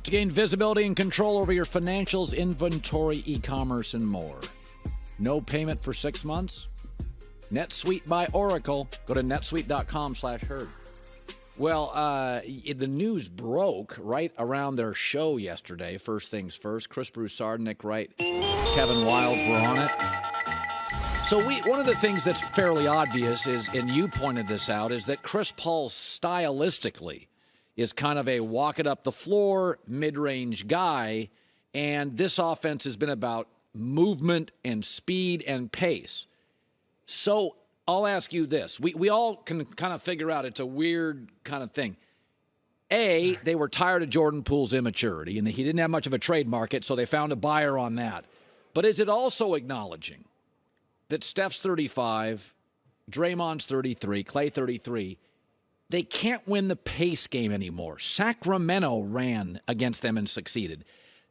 To gain visibility and control over your financials, inventory, e-commerce, and more. No payment for 6 months? NetSuite by Oracle. Go to netsuite.com/herd. Well, the news broke right around their show yesterday. First things first. Chris Broussard, Nick Wright, Kevin Wildes were on it. So one of the things that's fairly obvious is, and you pointed this out, is that Chris Paul stylistically is kind of a walk-it-up-the-floor, mid-range guy, and this offense has been about movement and speed and pace. So I'll ask you this. We all can kind of figure out it's a weird kind of thing. A, they were tired of Jordan Poole's immaturity, and he didn't have much of a trade market, so they found a buyer on that. But is it also acknowledging that Steph's 35, Draymond's 33, Klay 33, they can't win the pace game anymore. Sacramento ran against them and succeeded.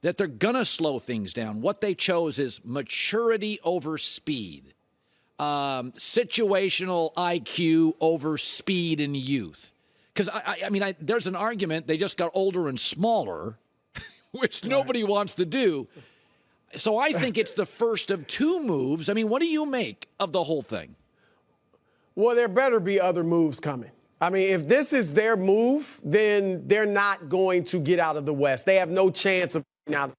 That they're going to slow things down. What they chose is maturity over speed. Situational IQ over speed and youth. Because, I mean, there's an argument they just got older and smaller, which nobody wants to do. So I think it's the first of two moves. I mean, what do you make of the whole thing? Well, there better be other moves coming. I mean, if this is their move, then they're not going to get out of the West. They have no chance of getting out.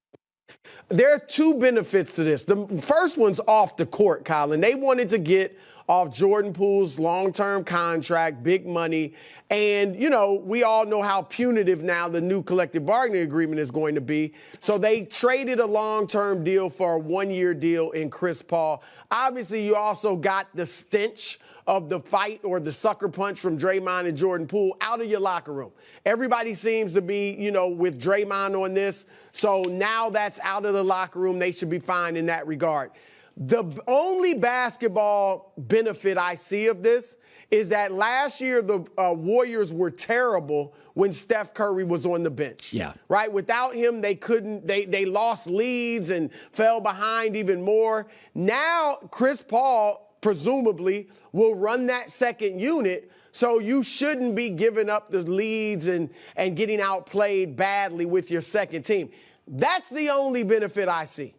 There are two benefits to this. The first one's off the court, Colin. They wanted to get off Jordan Poole's long-term contract, big money. And, you know, we all know how punitive now the new collective bargaining agreement is going to be. So they traded a long-term deal for a one-year deal in Chris Paul. Obviously, you also got the stench of the fight or the sucker punch from Draymond and Jordan Poole out of your locker room. Everybody seems to be, you know, with Draymond on this. So now that's out of the locker room. They should be fine in that regard. The only basketball benefit I see of this is that last year the Warriors were terrible when Steph Curry was on the bench. Yeah. Right? Without him, they couldn't, they lost leads and fell behind even more. Now, Chris Paul, presumably, will run that second unit, so you shouldn't be giving up the leads and getting outplayed badly with your second team. That's the only benefit I see.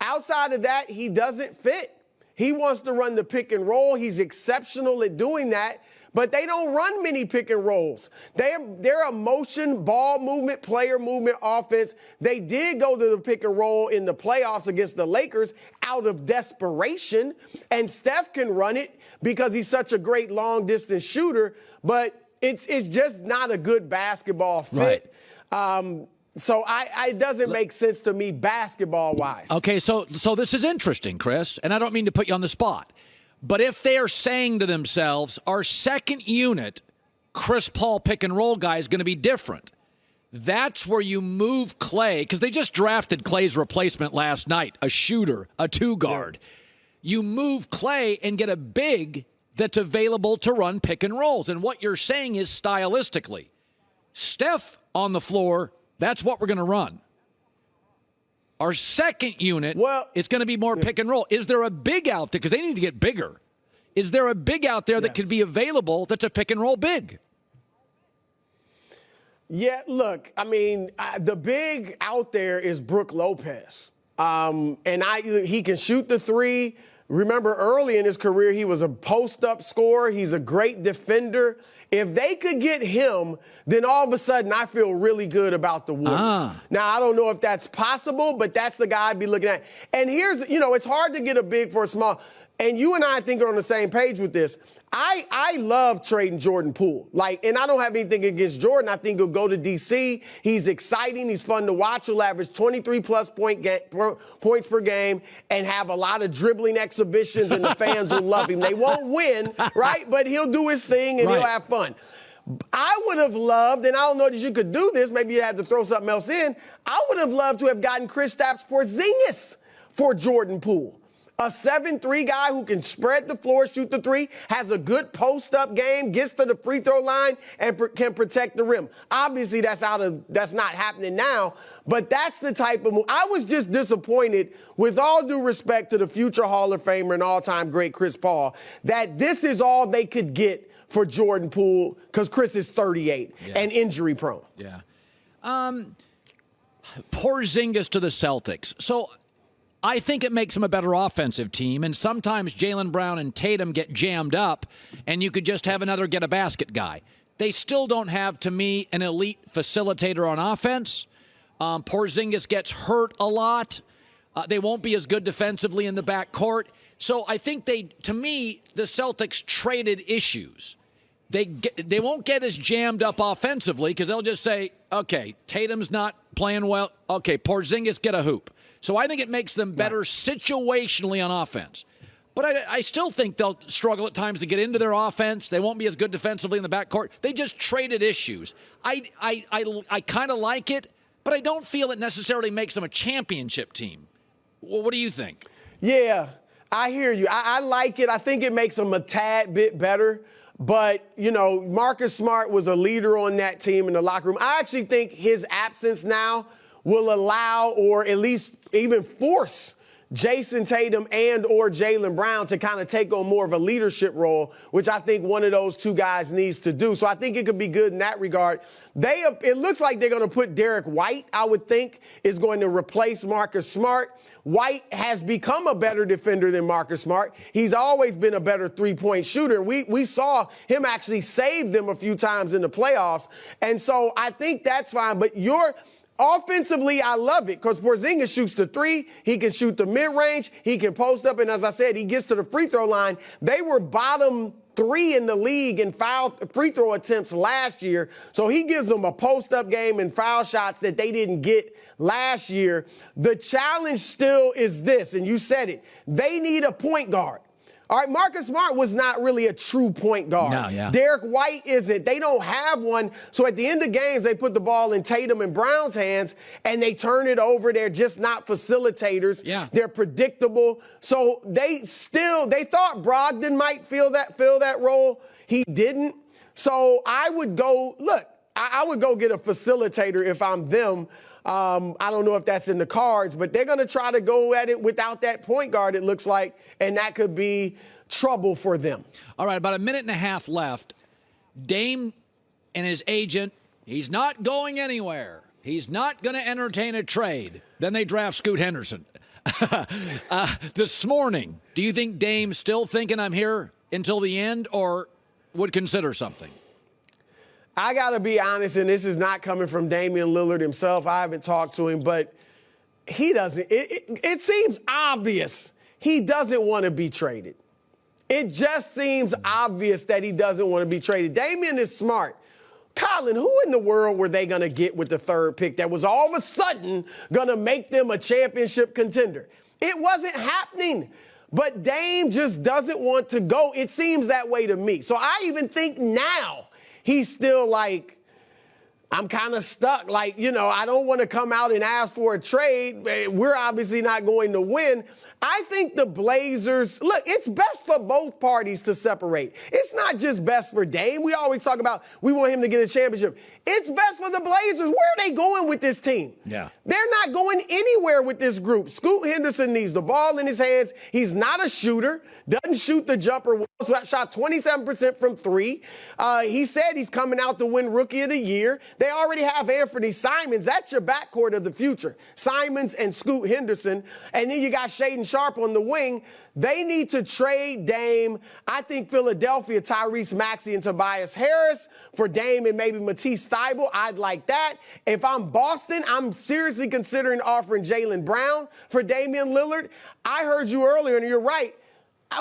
Outside of that, he doesn't fit. He wants to run the pick and roll. He's exceptional at doing that, but they don't run many pick and rolls. They're a motion, ball movement, player movement offense. They did go to the pick and roll in the playoffs against the Lakers out of desperation, and Steph can run it because he's such a great long-distance shooter, but it's just not a good basketball fit. Right. So it doesn't make sense to me basketball-wise. Okay, so this is interesting, Chris, and I don't mean to put you on the spot. But if they are saying to themselves, our second unit, Chris Paul pick-and-roll guy is going to be different, that's where you move Klay, because they just drafted Klay's replacement last night, a shooter, a two-guard. Yeah. You move Klay and get a big that's available to run pick-and-rolls. And what you're saying is stylistically, Steph on the floor, that's what we're going to run. Our second unit is going to be more pick and roll. Is there a big out there? Because they need to get bigger. Is there a big out there that could be available that's a pick and roll big? Yeah, look, I mean, the big out there is Brook Lopez. He can shoot the three. Remember, early in his career, he was a post-up scorer. He's a great defender. If they could get him, then all of a sudden I feel really good about the Warriors. Now, I don't know if that's possible, but that's the guy I'd be looking at. And here's, you know, it's hard to get a big for a small. And you and I think are on the same page with this. I love trading Jordan Poole. And I don't have anything against Jordan. I think he'll go to D.C. He's exciting. He's fun to watch. He'll average 23-plus points per game and have a lot of dribbling exhibitions, and the fans will love him. They won't win, right? But he'll do his thing, and he'll have fun. I would have loved, and I don't know that you could do this, maybe you had to throw something else in, I would have loved to have gotten Kristaps Porziņģis for Jordan Poole. A 7-3 guy who can spread the floor, shoot the three, has a good post-up game, gets to the free throw line, and can protect the rim. Obviously, that's not happening now, but that's the type of move. I was just disappointed, with all due respect to the future Hall of Famer and all-time great Chris Paul, that this is all they could get for Jordan Poole because Chris is 38 and injury-prone. Yeah. Porzingis to the Celtics. So I think it makes them a better offensive team, and sometimes Jaylen Brown and Tatum get jammed up, and you could just have another get-a-basket guy. They still don't have, to me, an elite facilitator on offense. Porzingis gets hurt a lot. They won't be as good defensively in the backcourt. So I think to me, the Celtics traded issues. They won't get as jammed up offensively because they'll just say, okay, Tatum's not playing well. Okay, Porzingis, get a hoop. So I think it makes them better situationally on offense. But I still think they'll struggle at times to get into their offense. They won't be as good defensively in the backcourt. They just traded issues. I kind of like it, but I don't feel it necessarily makes them a championship team. Well, what do you think? Yeah, I hear you. I like it. I think it makes them a tad bit better. But, Marcus Smart was a leader on that team in the locker room. I actually think his absence now will allow or at least even force Jason Tatum and or Jaylen Brown to kind of take on more of a leadership role, which I think one of those two guys needs to do. So I think it could be good in that regard. It looks like they're going to put Derek White, I would think, is going to replace Marcus Smart. White has become a better defender than Marcus Smart. He's always been a better three-point shooter. We saw him actually save them a few times in the playoffs. And so I think that's fine. But offensively, I love it because Porzingis shoots the three. He can shoot the mid-range. He can post up. And as I said, he gets to the free throw line. They were bottom 3 in the league in free throw attempts last year. So he gives them a post-up game and foul shots that they didn't get last year. The challenge still is this, and you said it. They need a point guard. All right, Marcus Smart was not really a true point guard. No, yeah. Derek White isn't. They don't have one. So at the end of games, they put the ball in Tatum and Brown's hands, and they turn it over. They're just not facilitators. Yeah. They're predictable. So they thought Brogdon might fill that role. He didn't. So I would go get a facilitator if I'm them. I don't know if that's in the cards, but they're going to try to go at it without that point guard, it looks like, and that could be trouble for them. All right, about a minute and a half left. Dame and his agent, he's not going anywhere. He's not going to entertain a trade. Then they draft Scoot Henderson. This morning, do you think Dame's still thinking I'm here until the end or would consider something? I got to be honest, and this is not coming from Damian Lillard himself. I haven't talked to him, but he doesn't. It seems obvious he doesn't want to be traded. It just seems obvious that he doesn't want to be traded. Damian is smart. Colin, who in the world were they going to get with the third pick that was all of a sudden going to make them a championship contender? It wasn't happening. But Dame just doesn't want to go. It seems that way to me. So I even think now he's still like, I'm kind of stuck. Like, I don't want to come out and ask for a trade. We're obviously not going to win. I think the Blazers, look, it's best for both parties to separate. It's not just best for Dame. We always talk about we want him to get a championship. It's best for the Blazers. Where are they going with this team? Yeah. They're not going anywhere with this group. Scoot Henderson needs the ball in his hands. He's not a shooter. Doesn't shoot the jumper. Shot 27% from 3. He said he's coming out to win Rookie of the Year. They already have Anthony Simons. That's your backcourt of the future. Simons and Scoot Henderson. And then you got Shaedon Sharpe on the wing. They need to trade Dame. I think Philadelphia, Tyrese Maxey and Tobias Harris for Dame and maybe Matisse Thybulle. I'd like that. If I'm Boston, I'm seriously considering offering Jaylen Brown for Damian Lillard. I heard you earlier, and you're right.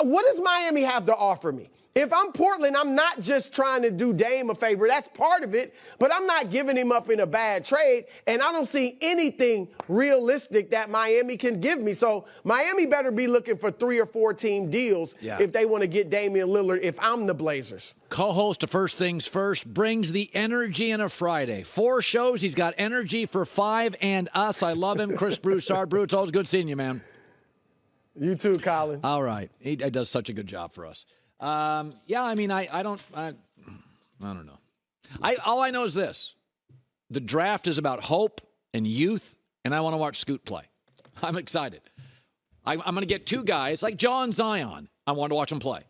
What does Miami have to offer me? If I'm Portland, I'm not just trying to do Dame a favor. That's part of it, but I'm not giving him up in a bad trade, and I don't see anything realistic that Miami can give me. So Miami better be looking for 3 or 4 team deals if they want to get Damian Lillard if I'm the Blazers. Co-host of First Things First brings the energy in a Friday. 4 shows. He's got energy for 5 and us. I love him. Chris Broussard. Brew, it's always good seeing you, man. You too, Colin. All right. He does such a good job for us. I don't know. All I know is this. The draft is about hope and youth, and I want to watch Scoot play. I'm excited. I'm going to get 2 guys like John Zion. I want to watch him play.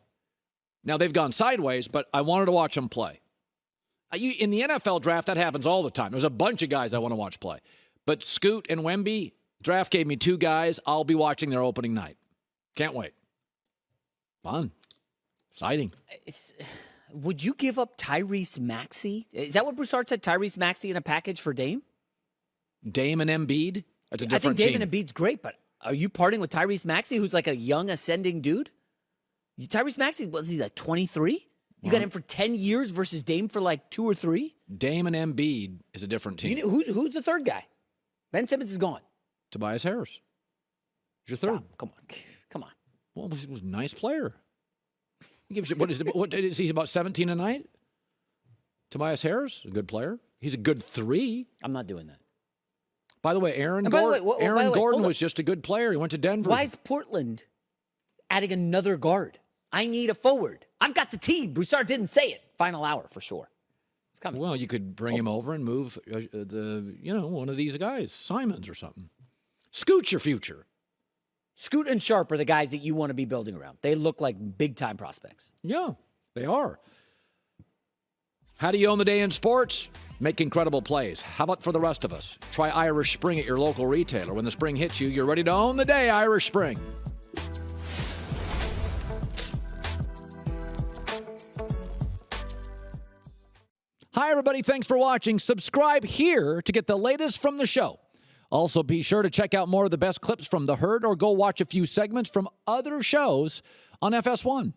Now, they've gone sideways, but I wanted to watch him play. In the NFL draft, that happens all the time. There's a bunch of guys I want to watch play. But Scoot and Wemby, draft gave me 2 guys. I'll be watching their opening night. Can't wait. Fun. Exciting. Would you give up Tyrese Maxey? Is that what Broussard said? Tyrese Maxey in a package for Dame? Dame and Embiid? That's a different I think team. Dame and Embiid's great, but are you parting with Tyrese Maxey, who's like a young ascending dude? Tyrese Maxey, was he like 23? You got him for 10 years versus Dame for like 2 or 3? Dame and Embiid is a different team. Who's the third guy? Ben Simmons is gone. Tobias Harris. He's your third. Stop. Come on. Well, he was a nice player. He gives you, what is he, about 17 a night? Tobias Harris, a good player. He's a good 3. I'm not doing that. By the way, Aaron Gordon was just a good player. He went to Denver. Why is Portland adding another guard? I need a forward. I've got the team. Broussard didn't say it. Final hour for sure. It's coming. Well, you could bring him over and move one of these guys, Simons or something. Scoot your future. Scoot and Sharp are the guys that you want to be building around. They look like big-time prospects. Yeah, they are. How do you own the day in sports? Make incredible plays. How about for the rest of us? Try Irish Spring at your local retailer. When the spring hits you, you're ready to own the day, Irish Spring. Hi, everybody. Thanks for watching. Subscribe here to get the latest from the show. Also, be sure to check out more of the best clips from The Herd or go watch a few segments from other shows on FS1.